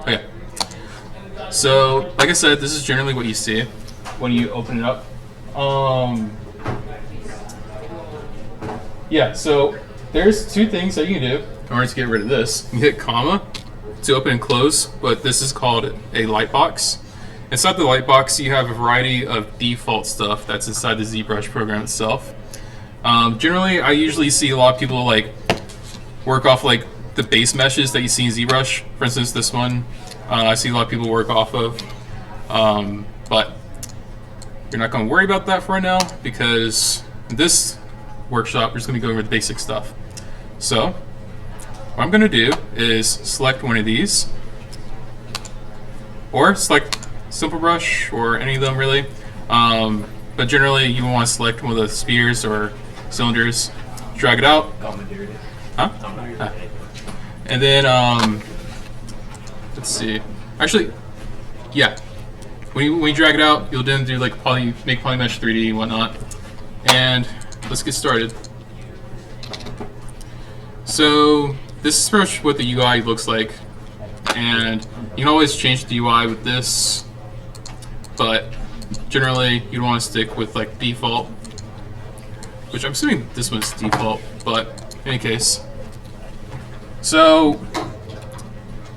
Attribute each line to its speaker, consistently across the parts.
Speaker 1: Okay. So, like I said, this is generally what you see when you open it up. Yeah, so there's two things that you can do in order to get rid of this. You hit comma to open and close, but this is called a light box. Inside the light box, you have a variety of default stuff that's inside the ZBrush program itself. Generally, I usually see a lot of people like work off like the base meshes that you see in ZBrush. For instance, this one I see a lot of people work off of, but you're not going to worry about that for right now because in this workshop we're just going to go over the basic stuff. So what I'm going to do is select one of these, or select Simple Brush, or any of them really. But generally you want to select one of the spheres or cylinders, drag it out. Huh? And then, let's see. Actually, yeah. When you drag it out, you'll then do like make Polymesh 3D and whatnot. And let's get started. So this is pretty much what the UI looks like. And you can always change the UI with this, but generally you'd want to stick with like default, which I'm assuming this one's default, but in any case. So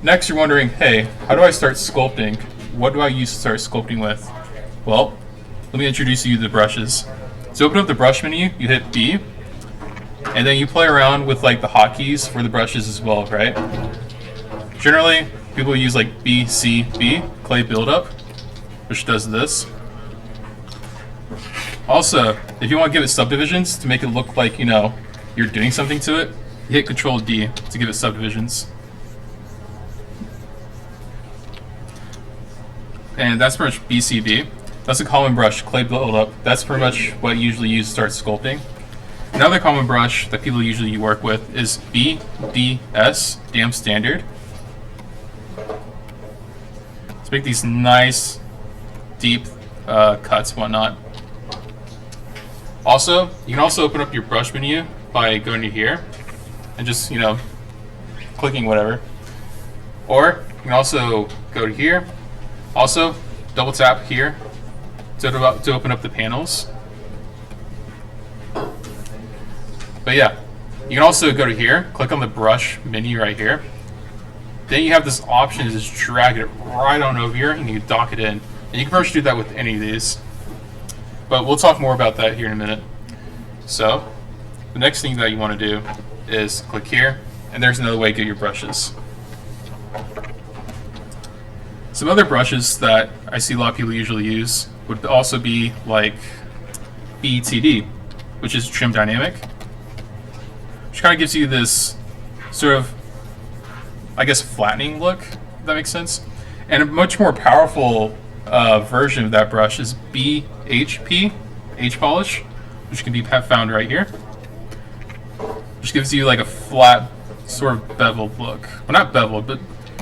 Speaker 1: next you're wondering, hey, how do I start sculpting? What do I use to start sculpting with? Well, let me introduce you to the brushes. To open up the brush menu, you hit B, and then you play around with like the hotkeys for the brushes as well, right? Generally, people use like B, C, B, clay buildup, which does this. Also, if you want to give it subdivisions to make it look like, you know, you're doing something to it, you hit Control D to give it subdivisions. And that's pretty much BCB. That's a common brush, clay buildup. That's pretty much what you usually use to start sculpting. Another common brush that people usually work with is BDS, Damn Standard. Let's make these nice, deep cuts and whatnot. Also, you can also open up your brush menu by going to here and just, you know, clicking whatever. Or you can also go to here. Also, double tap here to open up the panels. But yeah, you can also go to here, click on the brush menu right here. Then you have this option to just drag it right on over here and you dock it in. And you can pretty much do that with any of these. But we'll talk more about that here in a minute. So, the next thing that you want to do is click here, and there's another way to get your brushes. Some other brushes that I see a lot of people usually use would also be like BTD, which is Trim Dynamic, which kind of gives you this sort of, I guess, flattening look, if that makes sense. And a much more powerful version of that brush is BHP, H-Polish, which can be found right here, which gives you like a flat, sort of beveled look. Well, not beveled, but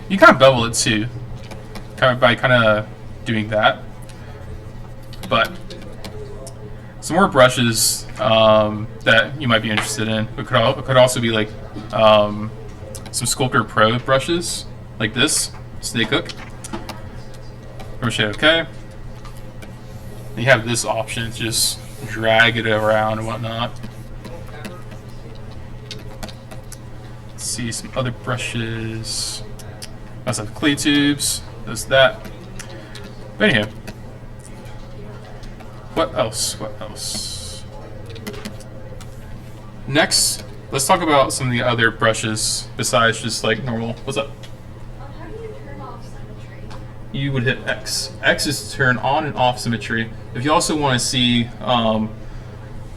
Speaker 1: you kind of bevel it too, by doing that. But some more brushes that you might be interested in. It could also be like some Sculptor Pro brushes, like this, Snake Hook. Okay. You have this option to just drag it around and whatnot. Let's see some other brushes. I also have clay tubes. There's that. But anyhow, what else? Next, let's talk about some of the other brushes besides just like normal. What's up?
Speaker 2: How do you turn off symmetry?
Speaker 1: You would hit X. X is to turn on and off symmetry. If you also want to see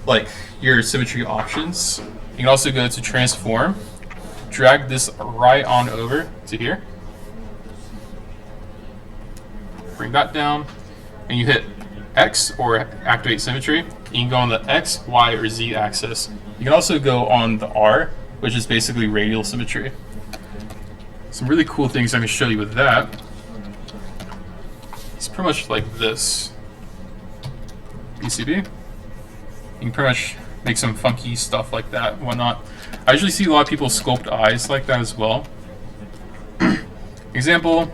Speaker 1: like your symmetry options, you can also go to Transform, drag this right on over to here, bring that down, and you hit X or activate symmetry. You can go on the X, Y, or Z axis. You can also go on the R, which is basically radial symmetry. Some really cool things I can show you with that. It's pretty much like this. BCB. You can pretty much make some funky stuff like that and whatnot. I usually see a lot of people sculpt eyes like that as well. Example,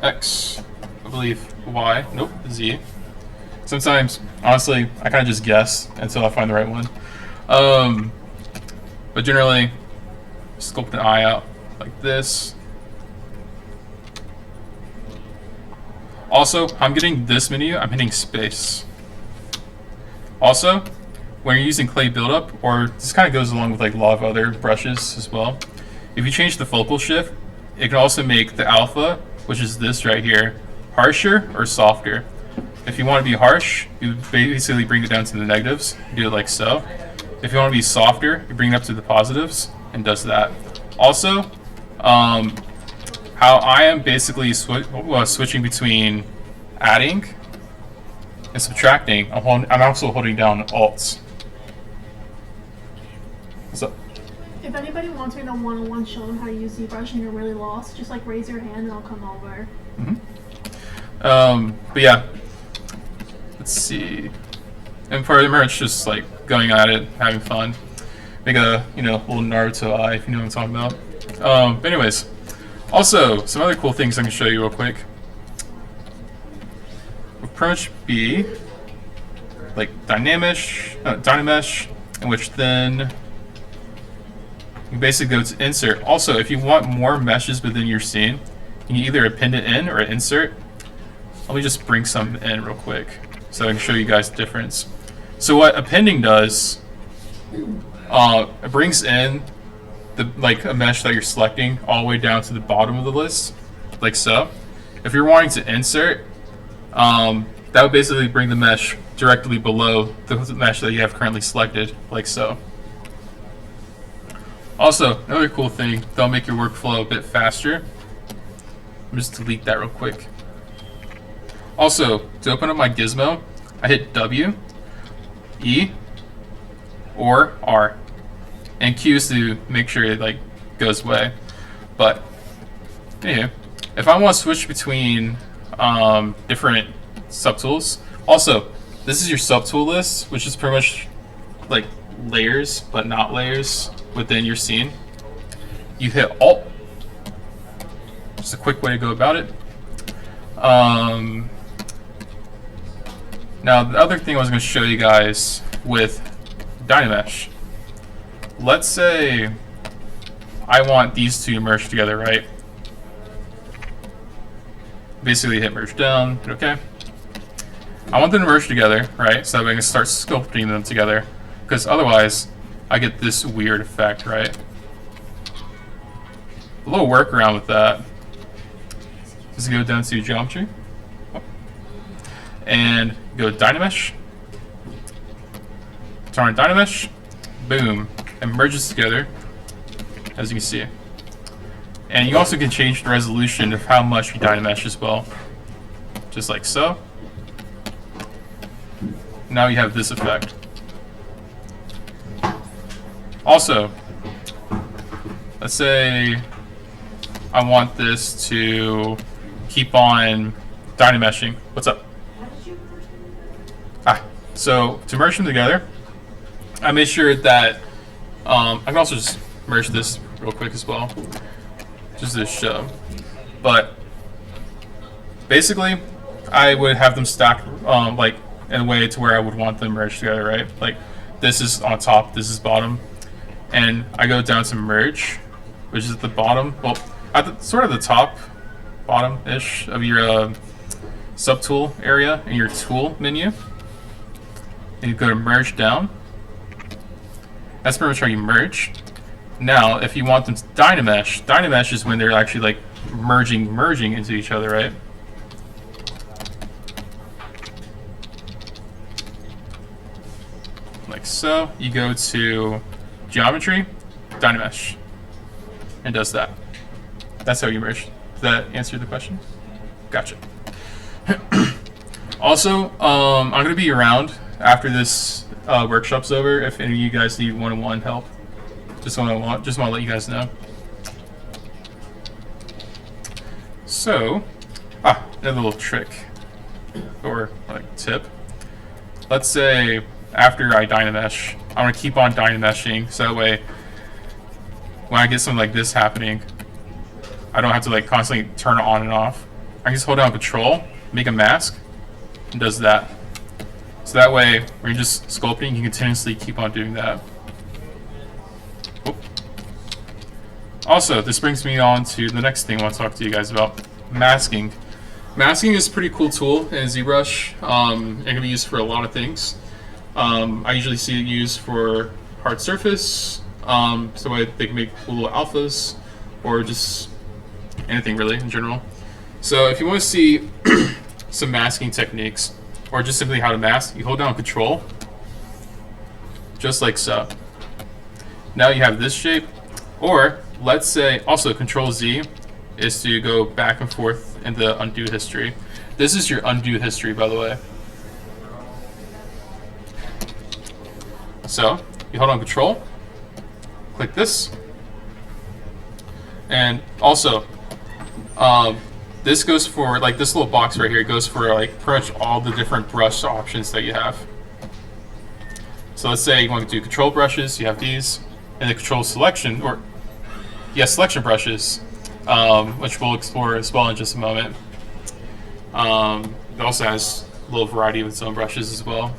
Speaker 1: X, I believe Y, nope, Z. Sometimes, honestly, I kind of just guess until I find the right one. But generally, sculpt an eye out like this. Also, I'm getting this menu, I'm hitting space. Also, when you're using clay buildup, or this kind of goes along with like a lot of other brushes as well, if you change the focal shift, it can also make the alpha, which is this right here, harsher or softer. If you want to be harsh, you basically bring it down to the negatives, do it like so. If you want to be softer, you bring it up to the positives, and does that. Also, how I am basically switching between adding and subtracting, I'm also holding down Alt. What's up?
Speaker 3: If anybody wants me to one-on-one show them how to use ZBrush and you're really lost, just like raise your hand and I'll come over.
Speaker 1: But yeah, let's see. And for the merch, just like going at it, having fun. Make a little Naruto eye if you know what I'm talking about. But anyways, also some other cool things I can show you real quick. Would pretty much be like Dynamesh, in which then you basically go to insert. Also, if you want more meshes within your scene, you can either append it in or insert. Let me just bring some in real quick so I can show you guys the difference. So what appending does, it brings in a mesh that you're selecting all the way down to the bottom of the list, like so. If you're wanting to insert, that would basically bring the mesh directly below the mesh that you have currently selected, like so. Also, another cool thing that'll make your workflow a bit faster. I'll just delete that real quick. Also, to open up my gizmo, I hit W, E, or R, and Q is to make sure it goes away. But anyway, if I want to switch between different subtools, also this is your subtool list, which is pretty much like layers, but not layers within your scene. You hit Alt. Just a quick way to go about it. Now the other thing I was going to show you guys with Dynamesh. Let's say I want these two to merge together, right? Basically hit merge down, hit OK. I want them to merge together, right? So that I can start sculpting them together. Because otherwise, I get this weird effect, right? A little workaround with that is to go down to geometry and go to Dynamesh. Turn on Dynamesh, boom, and merges together, as you can see. And you also can change the resolution of how much you Dynamesh as well, just like so. Now you have this effect. Also, let's say I want this to keep on Dynameshing. What's up? So to merge them together, I made sure that I can also just merge this real quick as well, just to show. But basically, I would have them stacked like in a way to where I would want them merged together, right? Like this is on top, this is bottom, and I go down to merge, which is at the bottom. Well, at the sort of the top, bottom-ish of your subtool area in your tool menu. Then you go to merge down. That's pretty much how you merge. Now, if you want them to Dynamesh, Dynamesh is when they're actually like merging into each other, right? Like so. You go to geometry, Dynamesh, and does that. That's how you merge. Does that answer the question? Gotcha. Also, I'm going to be around after this workshop's over if any of you guys need one-on-one help. Just want to let you guys know. So, another little trick or like tip. Let's say after I Dynamesh, I'm going to keep on Dynameshing so that way when I get something like this happening, I don't have to like constantly turn it on and off. I can just hold down Control, make a mask, and does that. So that way, when you're just sculpting, you can continuously keep on doing that. Oop. Also, this brings me on to the next thing I want to talk to you guys about, masking. Masking is a pretty cool tool in ZBrush. It can be used for a lot of things. I usually see it used for hard surface, so they can make cool little alphas, or just anything really in general. So if you want to see some masking techniques, or just simply how to mask, you hold down Control, just like so. Now you have this shape, or let's say also Control Z is to go back and forth in the undo history. This is your undo history, by the way. So you hold on Control, click this, and also this goes for, like, this little box right here goes for like pretty much all the different brush options that you have. So let's say you want to do control brushes, you have these, and the control selection, or selection brushes, which we'll explore as well in just a moment. It also has a little variety of its own brushes as well.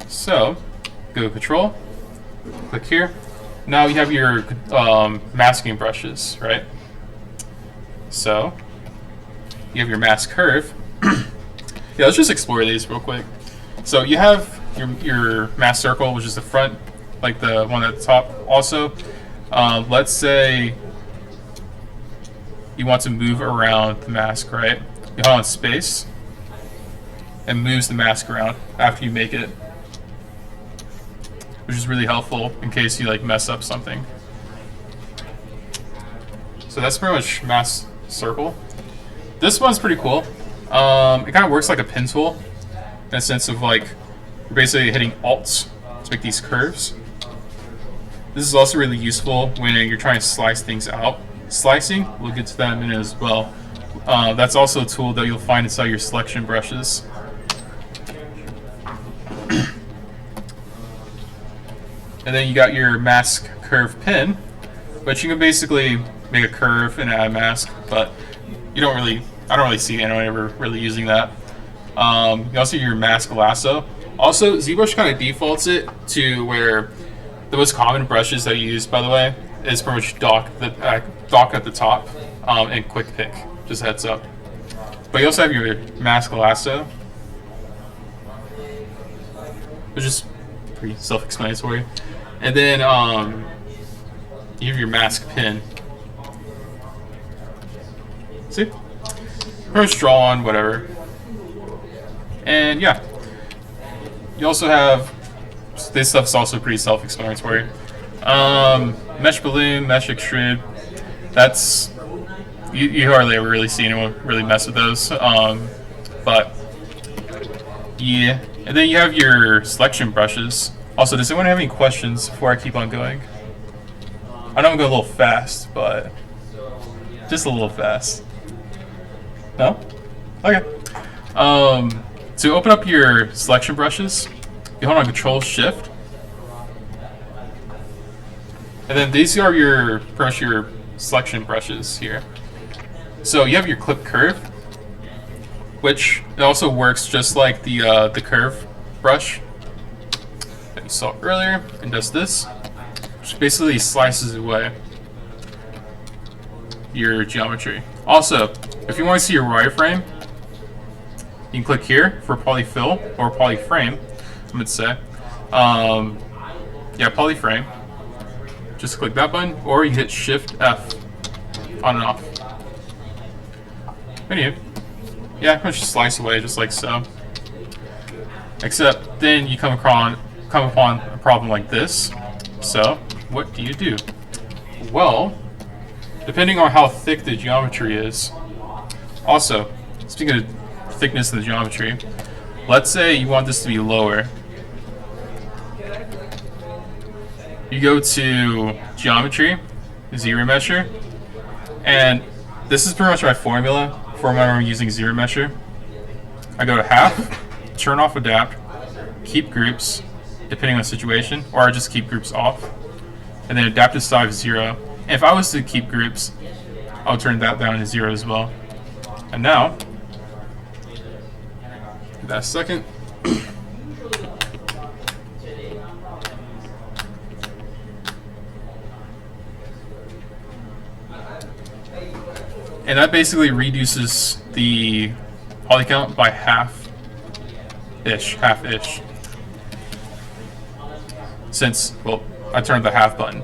Speaker 1: So go to Control, click here. Now you have your masking brushes, right? So you have your mask curve. Yeah, let's just explore these real quick. So you have your mask circle, which is the front, like the one at the top. Also, let's say you want to move around the mask, right? You hold on space and moves the mask around after you make it, which is really helpful in case you like mess up something. So that's pretty much mask circle. This one's pretty cool. It kind of works like a pen tool in a sense of like you're basically hitting Alt to make these curves. This is also really useful when you're trying to slice things out. Slicing, we'll get to that in a minute as well. That's also a tool that you'll find inside your selection brushes. And then you got your mask curve pen, which you can basically make a curve and add a mask, but I don't really see anyone ever really using that. You also your mask lasso. Also, ZBrush kind of defaults it to where the most common brushes that you use, by the way, is pretty much dock at the top and quick pick. Just a heads up. But you also have your mask lasso, which is pretty self-explanatory. And then you have your mask pin. See? Pretty much draw on whatever. And yeah. You also have, this stuff's also pretty self-explanatory. Mesh balloon, mesh extrude. That's, you hardly ever really see anyone really mess with those. But yeah. And then you have your selection brushes. Also, does anyone have any questions before I keep on going? I know I'm going a little fast, but just a little fast. No? Okay. To open up your selection brushes, you hold on Control Shift, and then these are your pretty much your selection brushes here. So you have your clip curve, which it also works just like the curve brush that you saw earlier, and does this, which basically slices away your geometry. Also, if you want to see your wireframe, you can click here for polyfill or polyframe, I'm going to say. Yeah, polyframe. Just click that button, or you hit Shift F on and off. Anyway, yeah, pretty much slice away just like so. Except then you come upon a problem like this. So what do? Well, depending on how thick the geometry is. Also, speaking of thickness of the geometry, let's say you want this to be lower. You go to Geometry, ZRemesher, and this is pretty much my formula for when I'm using ZRemesher. I go to half, turn off adapt, keep groups, depending on the situation, or I just keep groups off. And and then adaptive size 0. And if I was to keep groups, I'll turn that down to 0 as well. And now, give that a second. And that basically reduces the poly count by half-ish. Since, well, I turned the half button.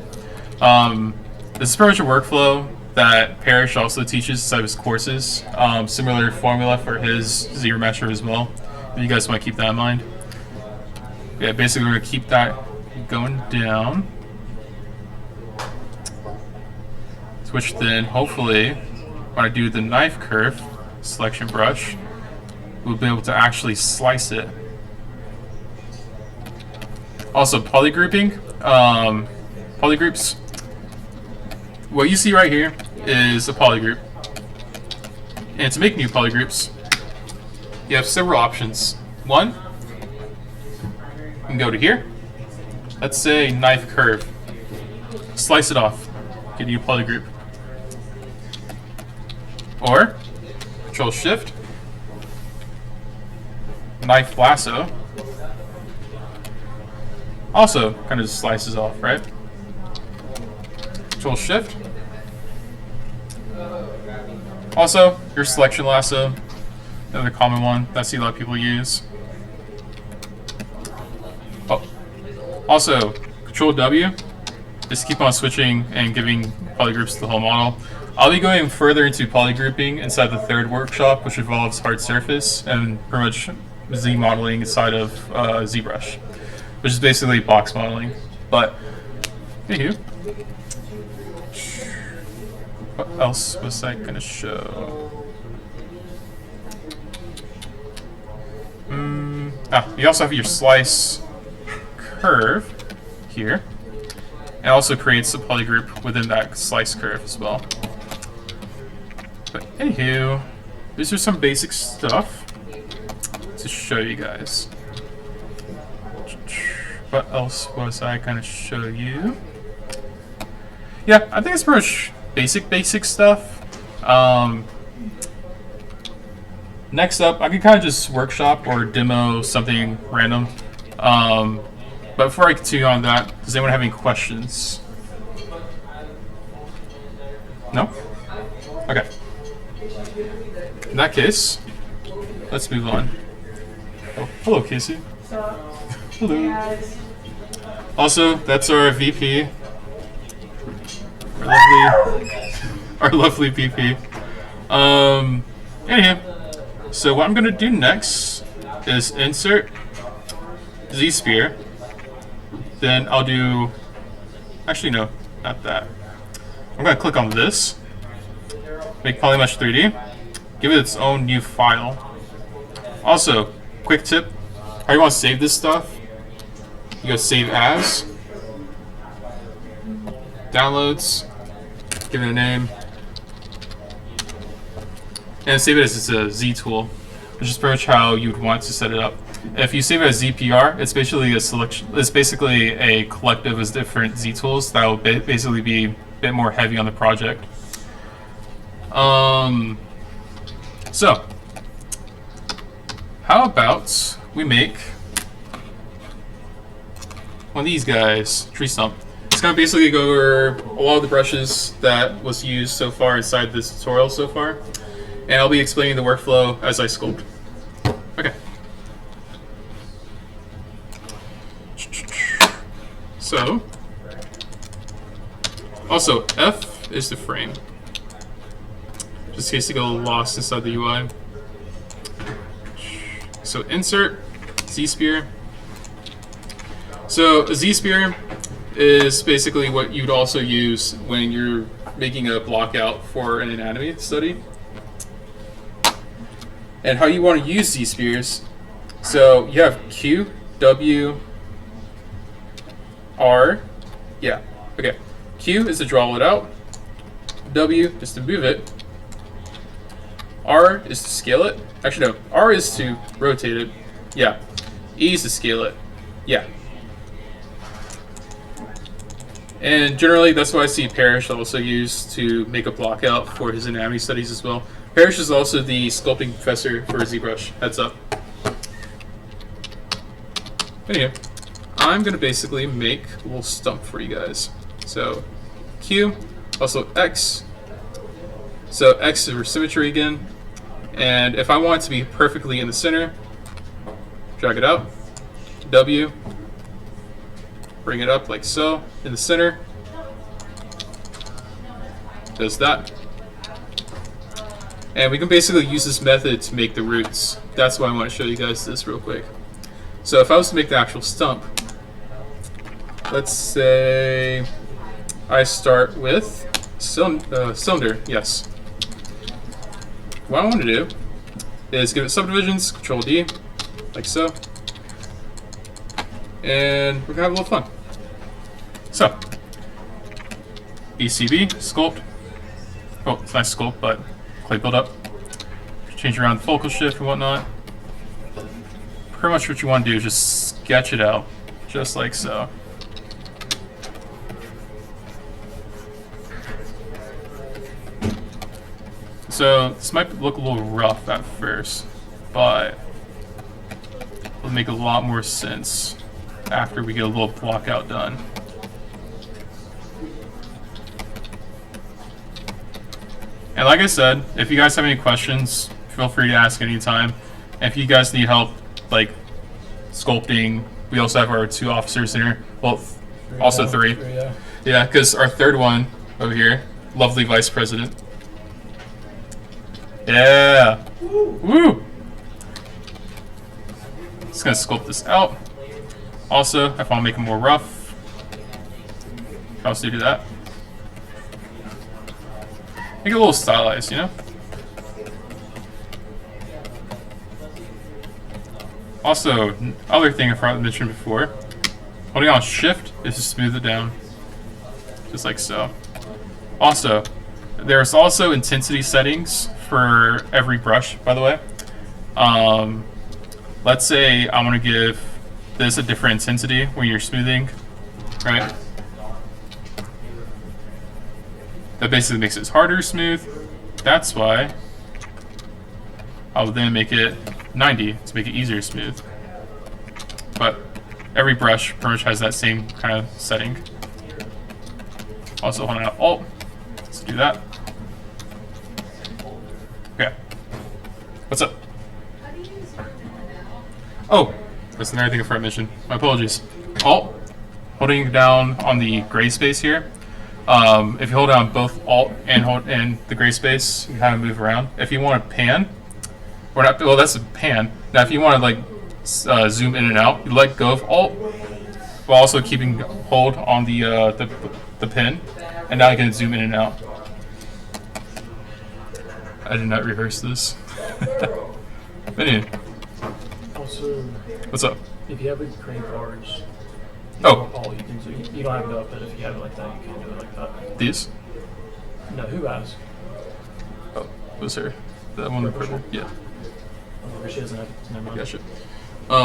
Speaker 1: This is pretty much a workflow that Parrish also teaches inside of his courses. Similar formula for his ZBrush as well. If you guys want to keep that in mind. Yeah, basically we're going to keep that going down. Which then, hopefully, when I do the knife curve selection brush, we'll be able to actually slice it. Also, polygrouping. Polygroups. What you see right here is a polygroup. And to make new polygroups, you have several options. One, you can go to here. Let's say knife curve. Slice it off. Get a new polygroup. Or Control Shift, knife lasso. Also kind of just slices off, right? Control Shift. Also, your selection lasso, another common one that I see a lot of people use. Oh. Also, Control W, just keep on switching and giving polygroups to the whole model. I'll be going further into polygrouping inside the third workshop, which involves hard surface and pretty much Z modeling inside of ZBrush, which is basically box modeling. But, anywho, what else was I gonna show? You also have your slice curve here, and also creates a polygroup within that slice curve as well. But anywho, these are some basic stuff to show you guys. What else was I gonna show you? Yeah, I think it's pretty much basic stuff. Next up, I could kind of just workshop or demo something random. But before I continue on that, does anyone have any questions? No? Okay. In that case, let's move on. Oh, hello, Casey.
Speaker 3: What's up?
Speaker 1: Hello.
Speaker 3: Hey guys.
Speaker 1: Also, that's our VP. Our lovely VP. Anyhow, so what I'm gonna do next is insert Z-sphere. Then I'll do, actually no, not that. I'm gonna click on this, make Polymesh 3D, give it its own new file. Also, quick tip, how you want to save this stuff, you go save as, downloads, give it a name, and save it as a Z tool, which is pretty much how you'd want to set it up. If you save it as ZPR, it's basically a selection. It's basically a collective of different Z tools that will basically be a bit more heavy on the project. So how about we make one of these guys, tree stump. It's gonna basically go over a lot of the brushes that was used so far inside this tutorial so far, and I'll be explaining the workflow as I sculpt. Okay. So, also F is the frame, just in case you get a little lost inside the UI. So insert Z-sphere. So a Z-sphere is basically what you'd also use when you're making a block out for an anatomy study. And how you want to use Z-spheres. So you have Q, W, R, yeah, okay. Q is to draw it out, W is to move it, R is to scale it, actually no, R is to rotate it, yeah, E is to scale it, yeah. And generally, that's what I see Parrish also use to make a block out for his anatomy studies as well. Parrish is also the sculpting professor for ZBrush. Heads up. Anyway, I'm going to basically make a little stump for you guys. So, Q, also X. So X is for symmetry again. And if I want it to be perfectly in the center, drag it out. W. Bring it up like so, in the center. Does that. And we can basically use this method to make the roots. That's why I want to show you guys this real quick. So if I was to make the actual stump, let's say I start with cylinder, yes. What I want to do is give it subdivisions, Control D, like so. And we're gonna have a little fun. So, BCB, sculpt. Oh, it's nice sculpt, but clay buildup. Change around the focal shift and whatnot. Pretty much what you want to do is just sketch it out, just like so. So this might look a little rough at first, but it'll make a lot more sense after we get a little block out done. And like I said, if you guys have any questions, feel free to ask anytime. And if you guys need help, like sculpting, we also have our 2 officers in here. Well, also 3. Yeah, because our 3rd one over here, lovely vice president. Yeah. Woo! Just gonna sculpt this out. Also, if I want to make it more rough, I also do that. Make it a little stylized, you know? Also, other thing I forgot to mention before, holding on Shift is to smooth it down. Just like so. Also, there's also intensity settings for every brush, by the way. Let's say I want to give this a different intensity when you're smoothing, right? That basically makes it harder to smooth. That's why I'll then make it 90 to make it easier to smooth. But every brush pretty much has that same kind of setting. Also holding out Alt, let's do that. Okay. What's up?
Speaker 2: How do you zoom in and out?
Speaker 1: Oh, that's another thing I forgot to mention. My apologies. Alt, holding down on the gray space here. If you hold down both Alt and the gray space, you kind of move around. If you want to pan, or not, well, that's a pan. Now, if you want to like zoom in and out, you let go of Alt while also keeping hold on the pin, and now you can zoom in and out. I did not rehearse this. But anyway.
Speaker 4: Also,
Speaker 1: What's up?
Speaker 4: if you have like crane cards,
Speaker 1: Oh.
Speaker 4: you can do. You don't have it up, but if you have it like that, you can do it like that.
Speaker 1: These?
Speaker 4: No, who has?
Speaker 1: Oh, was there that one?
Speaker 4: Purple?
Speaker 1: Yeah,
Speaker 4: Oh, she doesn't have it. Never mind.
Speaker 1: gotcha.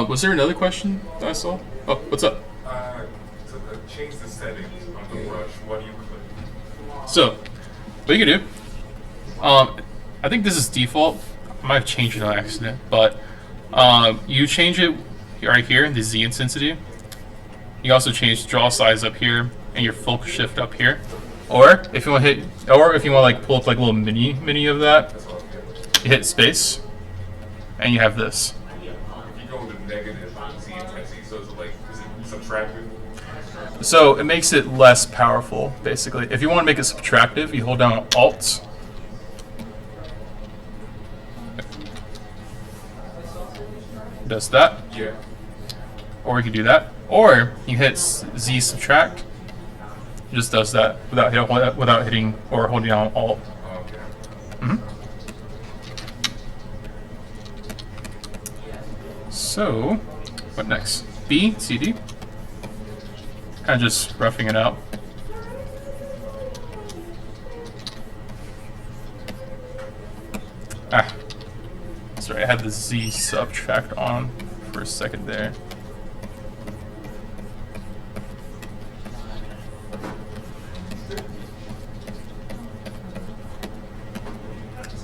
Speaker 1: Was there another question that I saw? Oh, what's up?
Speaker 5: To change the settings on the brush, what do you click?
Speaker 1: So, what you can do, I think this is default. I might have changed it on accident, but you change it right here, the Z intensity. You also change draw size up here and your focal shift up here. Or if you want to hit, or if you want to like pull up like a little mini of that, you hit space, and you have this.
Speaker 5: If you go to negative Z intensity, so is it subtractive?
Speaker 1: So it makes it less powerful, basically. If you want to make it subtractive, you hold down Alt. Does that.
Speaker 5: Yeah.
Speaker 1: Or you can do that. Or you hit Z subtract. It just does that without hitting or holding down Alt.
Speaker 5: Okay.
Speaker 1: So, what next? B, CD. Kind of just roughing it out. Ah, sorry, I had the Z subtract on for a second there.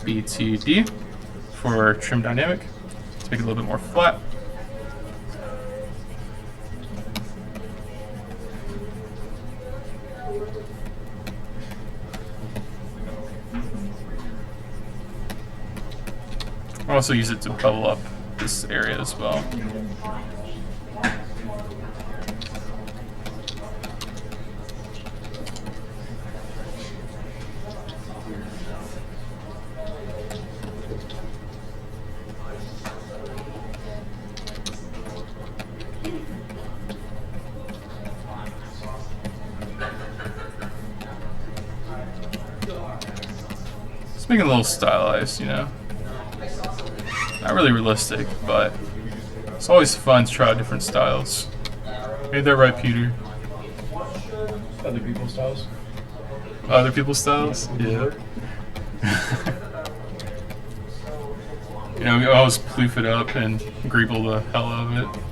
Speaker 1: BTD for trim dynamic to make it a little bit more flat. I'll also use it to bubble up this area as well. Just making it a little stylized, you know. Not really realistic, but it's always fun to try different styles. Made that right, Peter?
Speaker 4: Other people's styles.
Speaker 1: Other people's styles? Yeah. You know, we always ploof it up and greeble the hell out of it.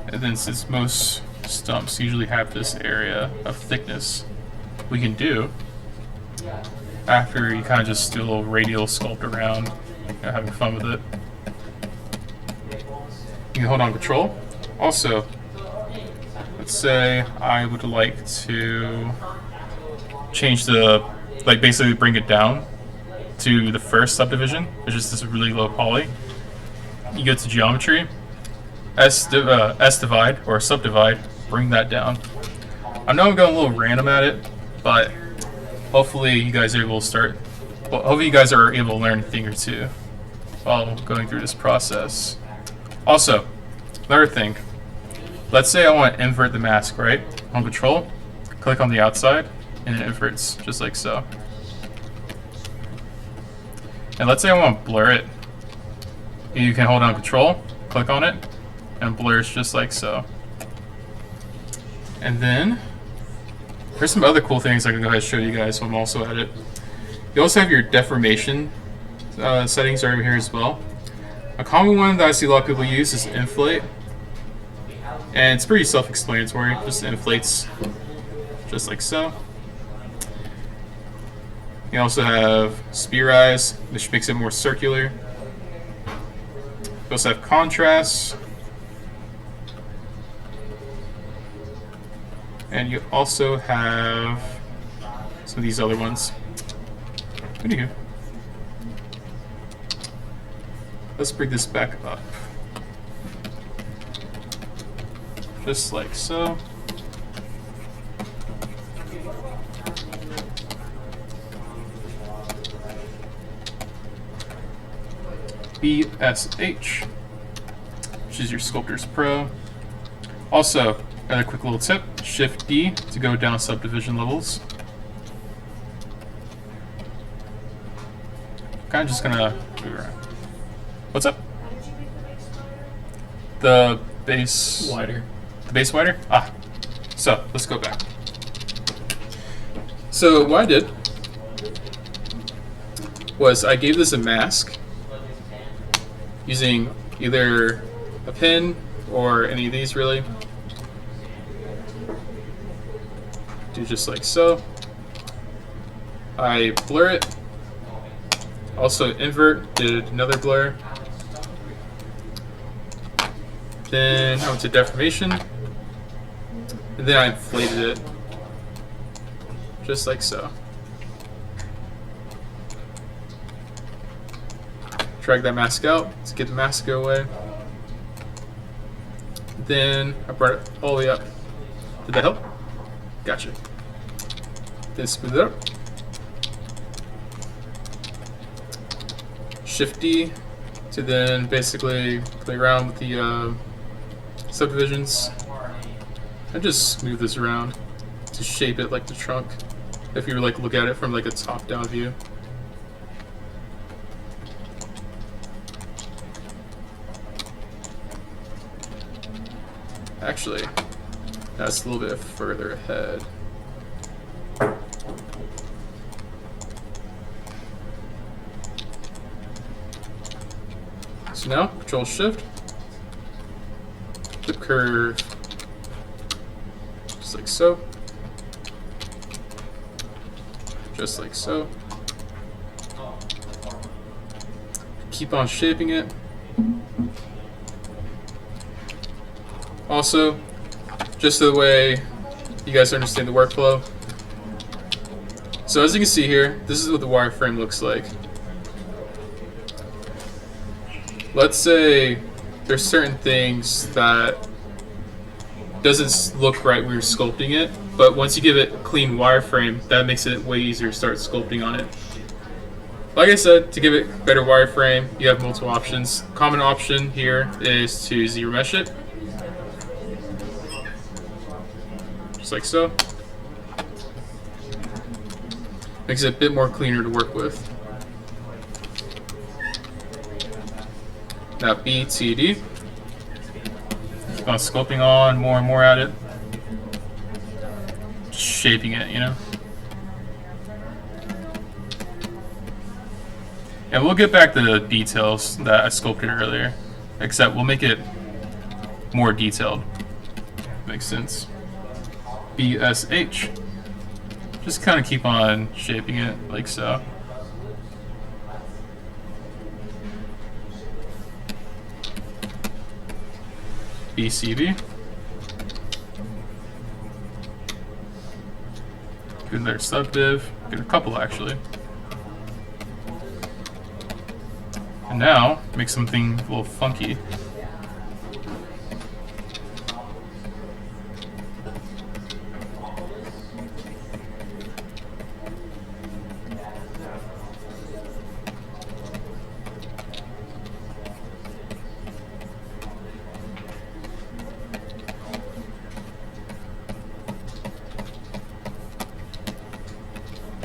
Speaker 1: And then since most stumps usually have this area of thickness, we can do, after you kind of just do a little radial sculpt around, you know, having fun with it, you can hold on control. Also, let's say I would like to change the, like basically bring it down to the first subdivision, which is this really low poly. You go to geometry, S divide or subdivide, bring that down. I know I'm going a little random at it, but hopefully you guys are able to start. Well, hopefully you guys are able to learn a thing or two while going through this process. Also, another thing. Let's say I want to invert the mask, right? On control, click on the outside, and it inverts just like so. And let's say I want to blur it. You can hold on control, click on it, and blurs just like so. And then there's some other cool things I can go ahead and show you guys while I'm also at it. You also have your deformation settings over here as well. A common one that I see a lot of people use is inflate, and it's pretty self-explanatory. Just inflates just like so. You also have spearize, which makes it more circular. You also have contrast. And you also have some of these other ones. Anywho, let's bring this back up. Just like so. BSH, which is your Sculptors Pro. Also, another quick little tip, Shift D to go down subdivision levels. Kind of just gonna move around. What's up? The base
Speaker 4: Wider.
Speaker 1: The base wider? Ah, so let's go back. So what I did was I gave this a mask using either a pen or any of these really. Do just like so. I blur it. Also invert, did another blur. Then I went to deformation. And then I inflated it. Just like so. Drag that mask out to get the mask to go away. Then I brought it all the way up. Did that help? Gotcha. Then smooth it up. Shift D to then basically play around with the subdivisions. And just smooth this around to shape it like the trunk. If you were like look at it from like a top-down view. Actually, that's a little bit further ahead. So now, Control Shift, flip curve, just like so. Just like so. Keep on shaping it. Also, just the way you guys understand the workflow. So as you can see here, this is what the wireframe looks like. Let's say there's certain things that doesn't look right when you're sculpting it, but once you give it a clean wireframe, that makes it way easier to start sculpting on it. Like I said, to give it better wireframe, you have multiple options. Common option here is to ZBrush it. Just like so. Makes it a bit more cleaner to work with. Now BTD. Keep on sculpting on more and more at it. Just shaping it, you know. And we'll get back to the details that I sculpted earlier, except we'll make it more detailed. Makes sense. BSH. Just kind of keep on shaping it like so. BCB. Get another subdiv. Get a couple actually. And now make something a little funky.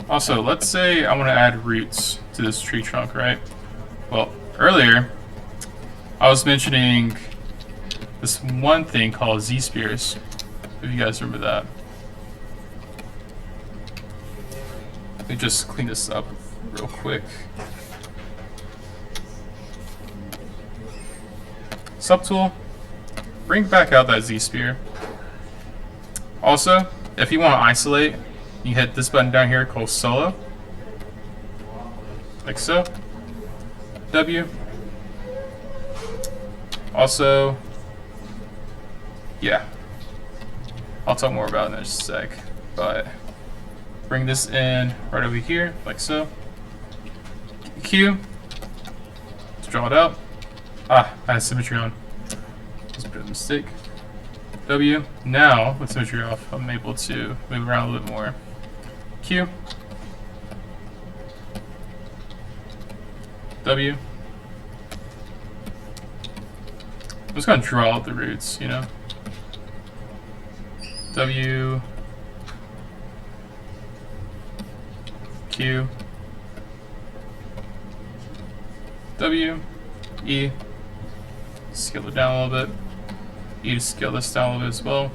Speaker 1: Also, let's say I want to add roots to this tree trunk, right? Well, earlier I was mentioning this one thing called Z-spheres, if you guys remember that. Let me just clean this up real quick. Subtool, bring back out that Z-sphere. Also, if you want to isolate, you hit this button down here called Solo, like so. W. Also, yeah, I'll talk more about it in just a sec, but bring this in right over here, like so. Q, let's draw it out. Ah, I had symmetry on. That's a bit of a mistake. W, now with symmetry off, I'm able to move around a little bit more. Q. W. I'm just gonna draw out the roots, you know. W. Q. W. E. Scale it down a little bit. E to scale this down a little bit as well.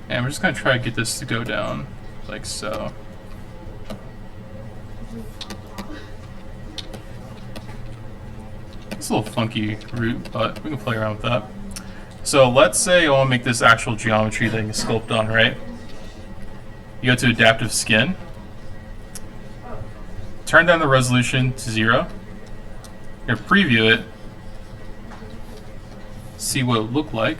Speaker 1: And we're just gonna try to get this to go down like so. It's a little funky root, but we can play around with that. So let's say I want to make this actual geometry that you can sculpt on, right? You go to Adaptive Skin. Turn down the resolution to 0. You're gonna preview it. See what it would look like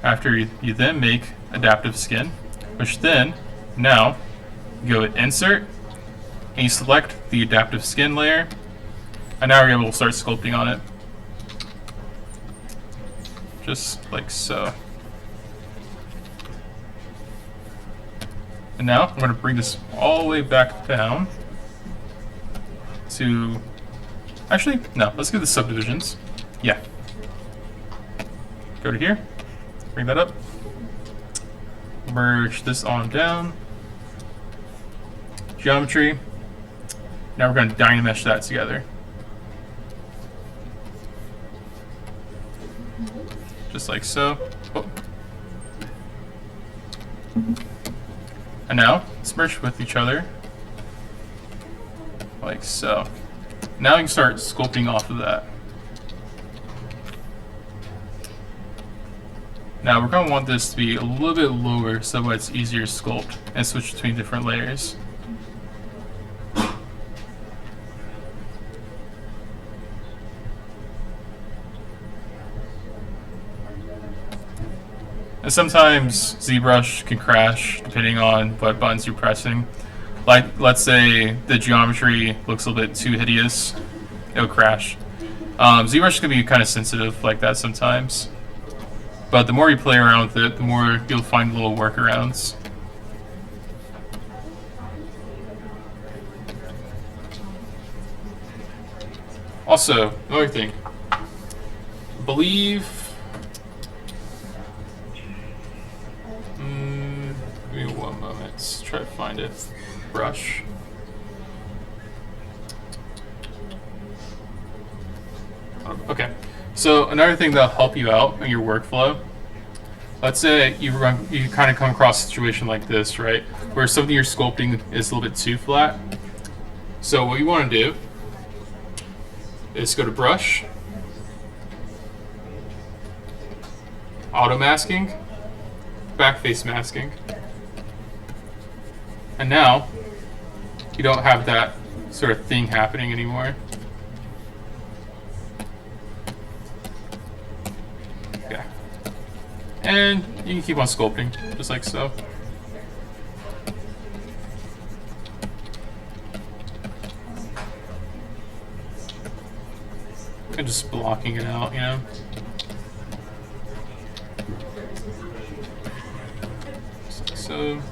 Speaker 1: after you then make Adaptive Skin, which then, now, you go to Insert, and you select the Adaptive Skin layer, and now you're able to start sculpting on it. Just like so. And now, I'm going to bring this all the way back down to... Actually, no, let's do the subdivisions. Yeah. Go to here, bring that up. Merge this on down. Geometry. Now we're going to dynamesh that together. Just like so. Oh. And now, let's merge with each other. Like so. Now you can start sculpting off of that. Now we're going to want this to be a little bit lower so that it's easier to sculpt and switch between different layers. And sometimes ZBrush can crash depending on what buttons you're pressing. Like, let's say the geometry looks a little bit too hideous, it'll crash. ZBrush can be kind of sensitive like that sometimes. But the more you play around with it, the more you'll find little workarounds. Also, another thing. I believe... give me 1 moment. Let's try to find it. Brush. Okay. So another thing that'll help you out in your workflow, let's say you kind of come across a situation like this, right? Where something you're sculpting is a little bit too flat. So what you want to do is go to Brush, Auto Masking, Backface Masking. And now you don't have that sort of thing happening anymore. Okay. And you can keep on sculpting, just like so. And just blocking it out, you know. Just like so.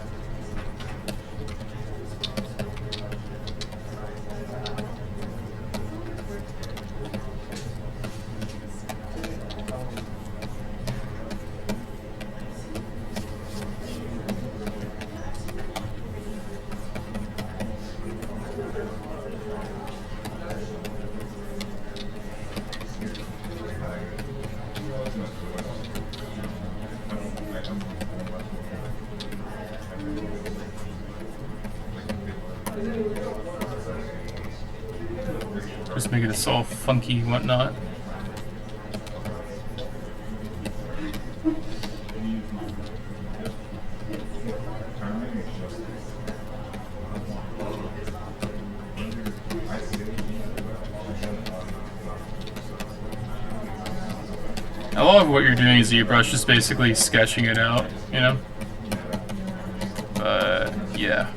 Speaker 1: Just making it all funky and whatnot. A lot of what you're doing is ZBrush, just basically sketching it out, you know? But yeah.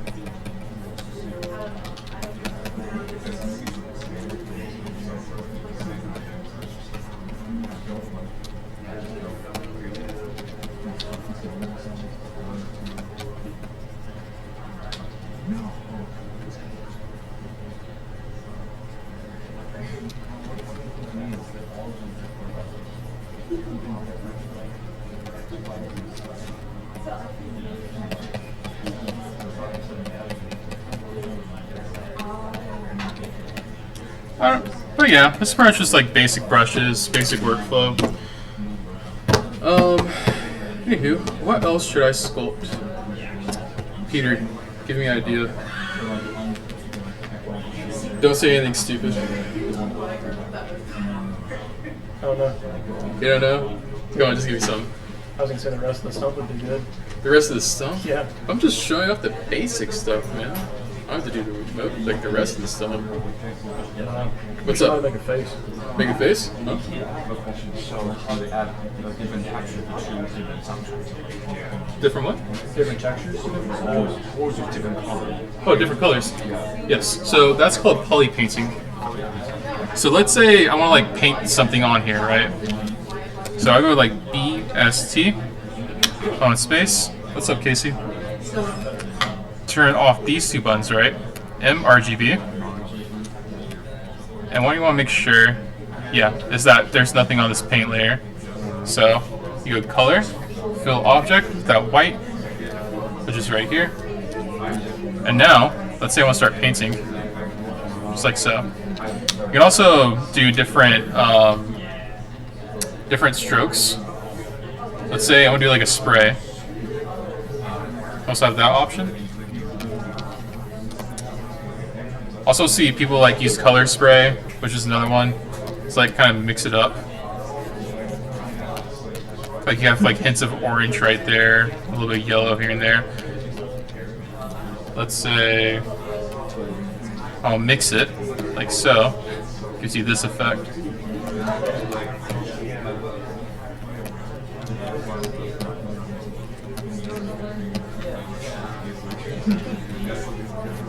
Speaker 1: But yeah, this is pretty much just like basic brushes, basic workflow. Anywho, what else should I sculpt? Peter, give me an idea. Don't say anything stupid.
Speaker 4: I don't know.
Speaker 1: You don't know? Go on, just give me some.
Speaker 4: I was gonna say the rest of the stuff would be good.
Speaker 1: The rest of the stuff?
Speaker 4: Yeah.
Speaker 1: I'm just showing off the basic stuff, man. I have to do the rest of the stuff. What's up?
Speaker 4: Make a face.
Speaker 1: Make a face? Huh? Different what?
Speaker 4: Different textures.
Speaker 1: Oh, different colors. Yes. So that's called poly painting. So let's say I want to like paint something on here, right? So I go like BST on a space. What's up, Casey? Turn off these two buttons, right? MRGB. And what you want to make sure, yeah, is that there's nothing on this paint layer. So you go color, fill object with that white, which is right here. And now, let's say I want to start painting, just like so. You can also do different different strokes. Let's say I want to do like a spray. Also have that option. Also see people like use color spray, which is another one. It's like kind of mix it up. Like you have like hints of orange right there, a little bit of yellow here and there. Let's say I'll mix it like so. Gives you this effect.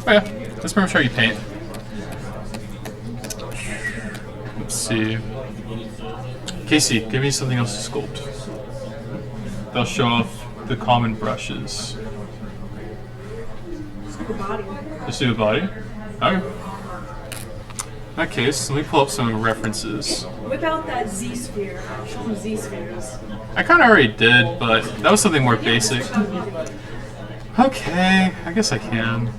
Speaker 1: Oh yeah, that's pretty much how you paint. Let's see. Casey, give me something else to sculpt. They'll show off the common brushes.
Speaker 3: The body.
Speaker 1: Just do a body? Okay. In that case, let me pull up some references.
Speaker 3: Whip out that Z-sphere. Show them Z-spheres.
Speaker 1: I kind of already did, but that was something more basic. Okay, I guess I can.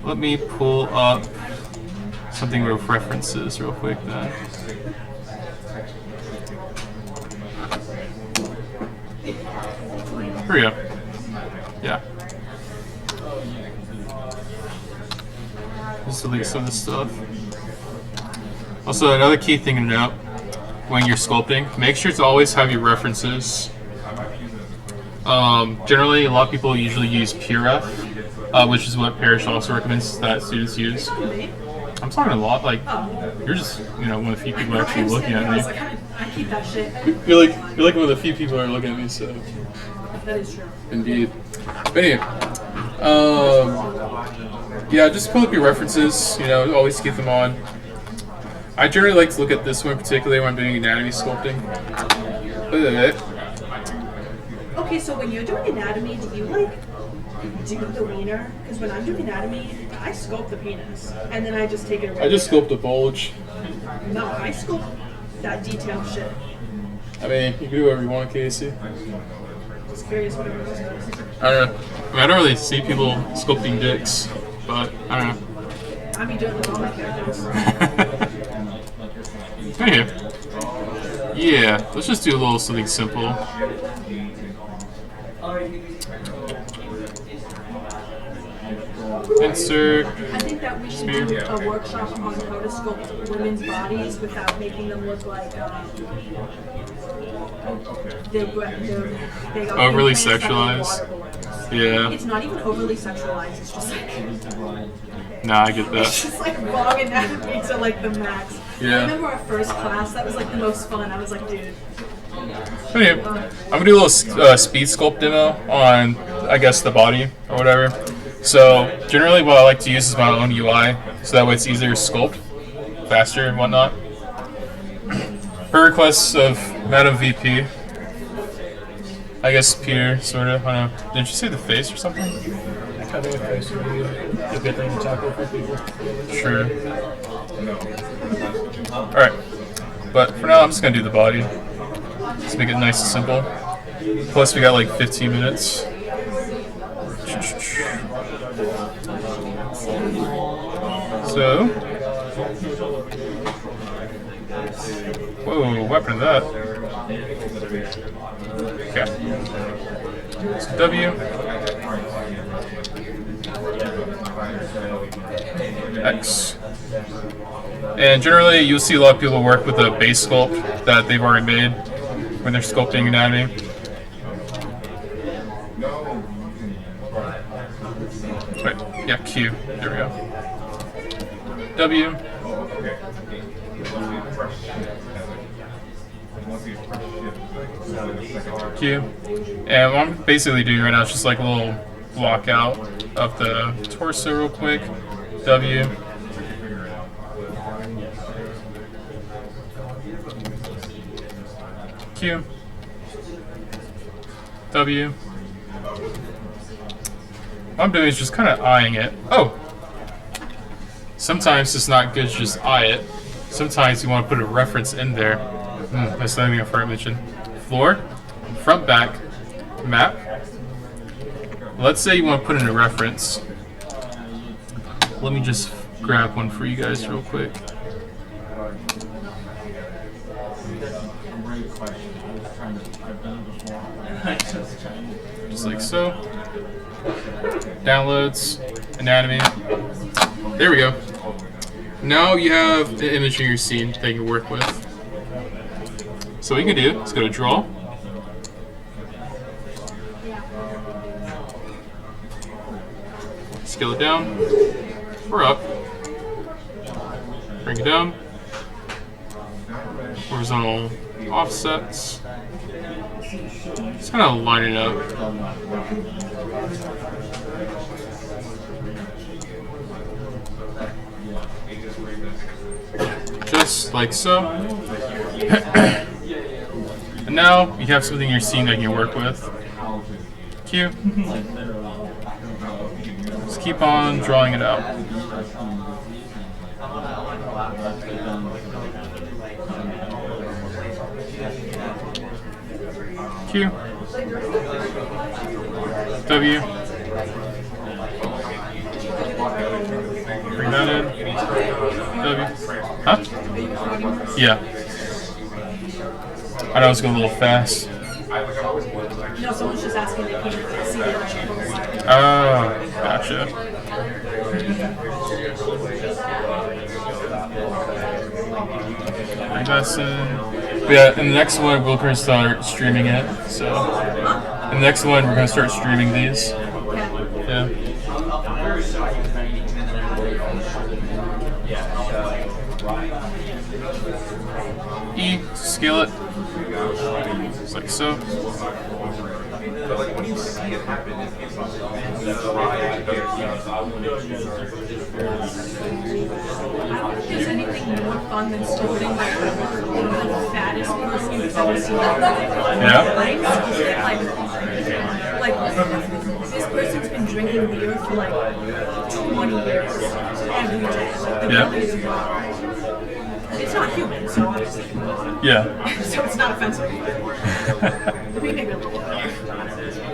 Speaker 1: Let me pull up something with references real quick then. Here we go. Yeah. Just delete some of this stuff. Also, another key thing to note when you're sculpting, make sure to always have your references. Generally, a lot of people usually use PRF, which is what Parrish also recommends that students use. I'm talking a lot, like, you're just, one of the few people actually looking at me.
Speaker 3: I keep that shit.
Speaker 1: You're like one of the few people that are looking at me, so.
Speaker 3: That is true.
Speaker 1: Indeed. But anyway, yeah, just pull up your references, always keep them on. I generally like to look at this one particularly when I'm doing anatomy sculpting.
Speaker 3: Okay, so when you're doing anatomy, do you do the wiener? Because when I'm doing anatomy, I sculpt the penis, and then I just take it away.
Speaker 1: I just sculpt the bulge.
Speaker 3: No, I sculpt that detailed shit.
Speaker 1: I mean, you can do whatever you want, Casey.
Speaker 3: Just curious what it was.
Speaker 1: I don't know. I don't really see people sculpting dicks, but I don't know.
Speaker 3: I be doing it with all my characters.
Speaker 1: Anyway, yeah, let's just do a little something simple. Insert.
Speaker 3: I think that we should do a workshop on how to sculpt women's bodies without making them look like they got
Speaker 1: Overly
Speaker 3: implants that are
Speaker 1: sexualized.
Speaker 3: water balloons.
Speaker 1: Yeah.
Speaker 3: It's not even overly sexualized. It's just like
Speaker 1: Nah, I get
Speaker 3: it's
Speaker 1: that.
Speaker 3: just like wrong anatomy to like the max.
Speaker 1: Yeah.
Speaker 3: I remember our first class. That was like the most fun. I was like, dude.
Speaker 1: Anyway, I'm gonna do a little speed sculpt demo on, I guess, the body or whatever. So generally, what I like to use is my own UI, so that way it's easier to sculpt, faster and whatnot. Per request of Madam VP, I guess Peter, sort of. I don't know. Didn't you say the face or something?
Speaker 4: Cutting a face would be a good thing to tackle for people.
Speaker 1: Sure. All right, but for now, I'm just gonna do the body. Let's make it nice and simple. Plus, we got like 15 minutes. So, whoa, what happened to that? Okay. So W, X, and generally you'll see a lot of people work with a base sculpt that they've already made when they're sculpting anatomy. Wait, yeah, Q. There we go. W. Q. And what I'm basically doing right now is just like a little block out of the torso real quick. W. Q. W. What I'm doing is just kind of eyeing it. Oh! Sometimes it's not good to just eye it. Sometimes you want to put a reference in there. That's something I forgot to mention. Floor, front, back, map. Let's say you want to put in a reference. Let me just grab one for you guys real quick. Just like so. Downloads, anatomy. There we go. Now you have an image in your scene that you can work with. So what you can do is go to Draw. Scale it down or up. Bring it down. Horizontal offsets. Just kind of line it up. Just like so. And now you have something in your scene that you can work with. Cute. Just keep on drawing it out. Q. W. Bring that in. W. Huh? Yeah. I know it's going a little fast.
Speaker 3: No, someone's just asking if you can see their channels.
Speaker 1: Oh, gotcha. Bring this in. But yeah, in the next one, we're going to start streaming it. So, in the next one, we're going to start streaming these. Yeah. E, scale it. Just like so.
Speaker 5: But like when you see it happen, it's dry. It
Speaker 3: Is anything more fun than sculpting like the fattest person you've ever seen?
Speaker 1: Yeah.
Speaker 3: Like this person's been drinking beer for like 20 years every day. Like the
Speaker 1: Yeah.
Speaker 3: beer is raw. It's not human, so obviously.
Speaker 1: Yeah.
Speaker 3: So it's not offensive. We make it a little bit.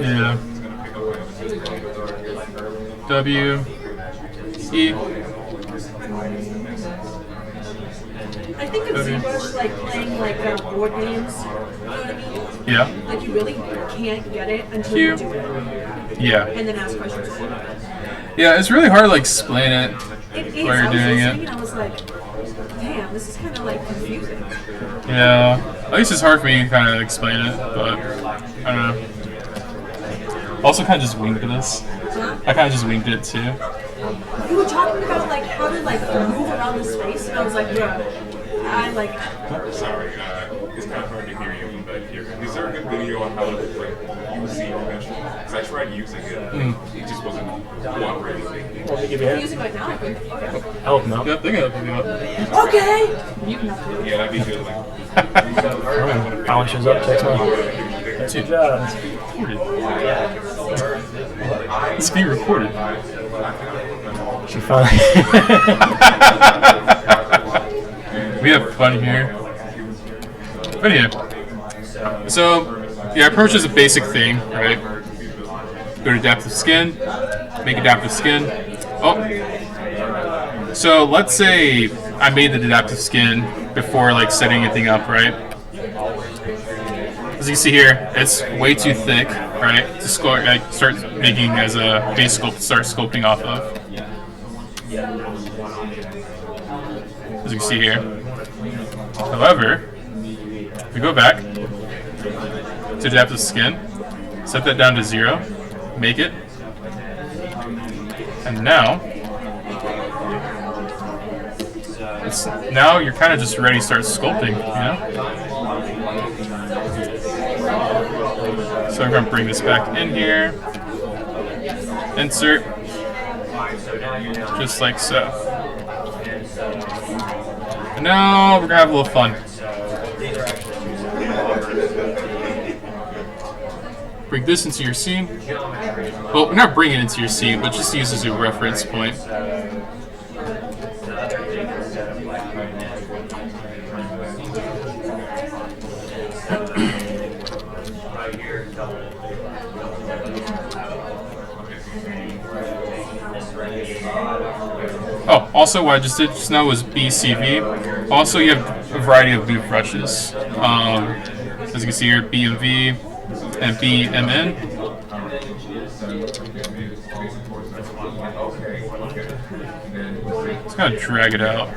Speaker 1: Yeah. W. E.
Speaker 3: I think of ZBrush like playing like board games. You know what I mean?
Speaker 1: Yeah.
Speaker 3: Like you really can't get it until
Speaker 1: Q.
Speaker 3: you do it,
Speaker 1: Yeah.
Speaker 3: and then ask questions.
Speaker 1: Yeah, it's really hard to like explain it
Speaker 3: It is.
Speaker 1: while
Speaker 3: I
Speaker 1: you're
Speaker 3: was
Speaker 1: doing
Speaker 3: listening
Speaker 1: it.
Speaker 3: and I was like, damn, this is kind of like confusing.
Speaker 1: Yeah. At least it's hard for me to kind of explain it, but I don't know. Also, kind of just winged this.
Speaker 3: Huh?
Speaker 1: I kind of just winged it too.
Speaker 3: You were talking about like how to like move around the space, and I was like, bro, I like.
Speaker 5: Sorry, it's kind of hard to hear you from back here. Is there a good video on how to like use ZBrush? Because I tried using it, it just wasn't cooperating.
Speaker 4: Let me give you a
Speaker 3: I'm
Speaker 4: hand.
Speaker 3: using it right now.
Speaker 4: Help him out.
Speaker 1: Yep, they can help you out.
Speaker 3: Okay. You can have to.
Speaker 5: Yeah, that'd be good. Like,
Speaker 4: Alan shows up, text me. Good job.
Speaker 1: It's being recorded.
Speaker 4: She finally.
Speaker 1: We have fun here. But yeah. So, yeah, approach is a basic thing, right? Go to adaptive skin, make adaptive skin. Oh. So let's say I made the adaptive skin before like setting anything up, right? As you see here, it's way too thick, right? To start making as a base sculpt to start sculpting off of. As you can see here. However, if we go back to adaptive skin, set that down to 0, make it, and now you're kind of just ready to start sculpting, you know? So I'm going to bring this back in here, insert, just like so. And now we're going to have a little fun. Bring this into your scene. Well, we're not bringing it into your scene, but just use as a reference point. Oh, also what I just did just now was BCV. Also, you have a variety of boot brushes. As you can see here, BMV and BMN. Just kind of drag it out.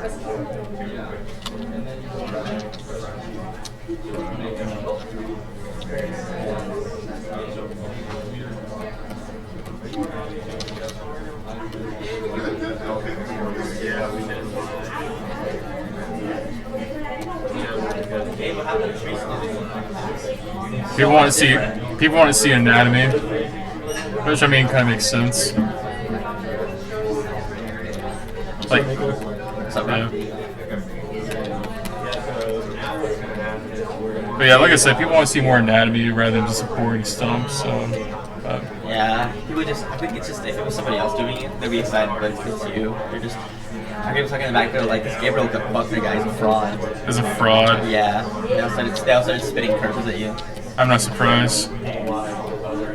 Speaker 1: People want to see anatomy, which I mean kind of makes sense. Like, yeah. But yeah, like I said, people want to see more anatomy rather than just a boring stump. So,
Speaker 6: yeah, people just. I think it's just if it was somebody else doing it, they'd be excited, but it's you. You're just. I was talking in the back there like this Gabriel Buckner guy is a fraud.
Speaker 1: is a fraud.
Speaker 6: Yeah, they all started spitting curses at you.
Speaker 1: I'm not surprised.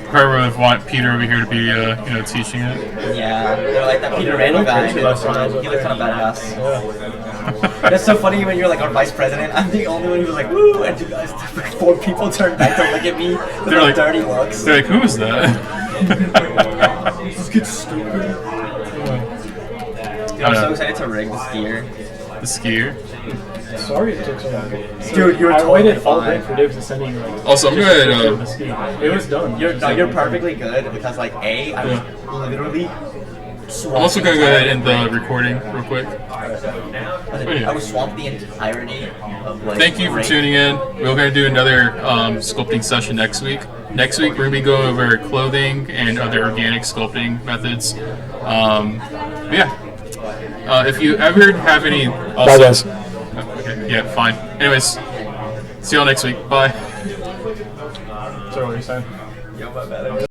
Speaker 1: Probably would want Peter over here to be, teaching it.
Speaker 6: Yeah, they're like that Peter Randall guy. He looks kind of badass. That's so funny when you're like our vice president. I'm the only one who was like, woo, and you guys, like 4 people turned back to look at me with
Speaker 1: They're like
Speaker 6: dirty looks.
Speaker 1: They're like, who is that?
Speaker 4: This kid's stupid.
Speaker 6: Dude, I'm so excited to rig the skier.
Speaker 1: The skier.
Speaker 4: Sorry it took so long.
Speaker 6: Dude, you're
Speaker 4: I waited
Speaker 6: totally
Speaker 4: all day
Speaker 6: fine.
Speaker 4: for Dave to send me like.
Speaker 1: Also, I'm
Speaker 4: just a picture
Speaker 1: good.
Speaker 4: of the ski. It was done.
Speaker 6: You're perfectly good because like I was literally.
Speaker 1: I'm also gonna go ahead and end the recording real quick.
Speaker 6: I was swamped the entirety of like.
Speaker 1: Thank you for tuning in. We're going to do another sculpting session next week. Next week, we're going to be going over clothing and other organic sculpting methods. Yeah. If you ever have any...
Speaker 4: Bye, guys.
Speaker 1: Okay, yeah, fine. Anyways, see y'all next week. Bye.
Speaker 4: Sorry, what are you saying?
Speaker 6: Yo, my bad.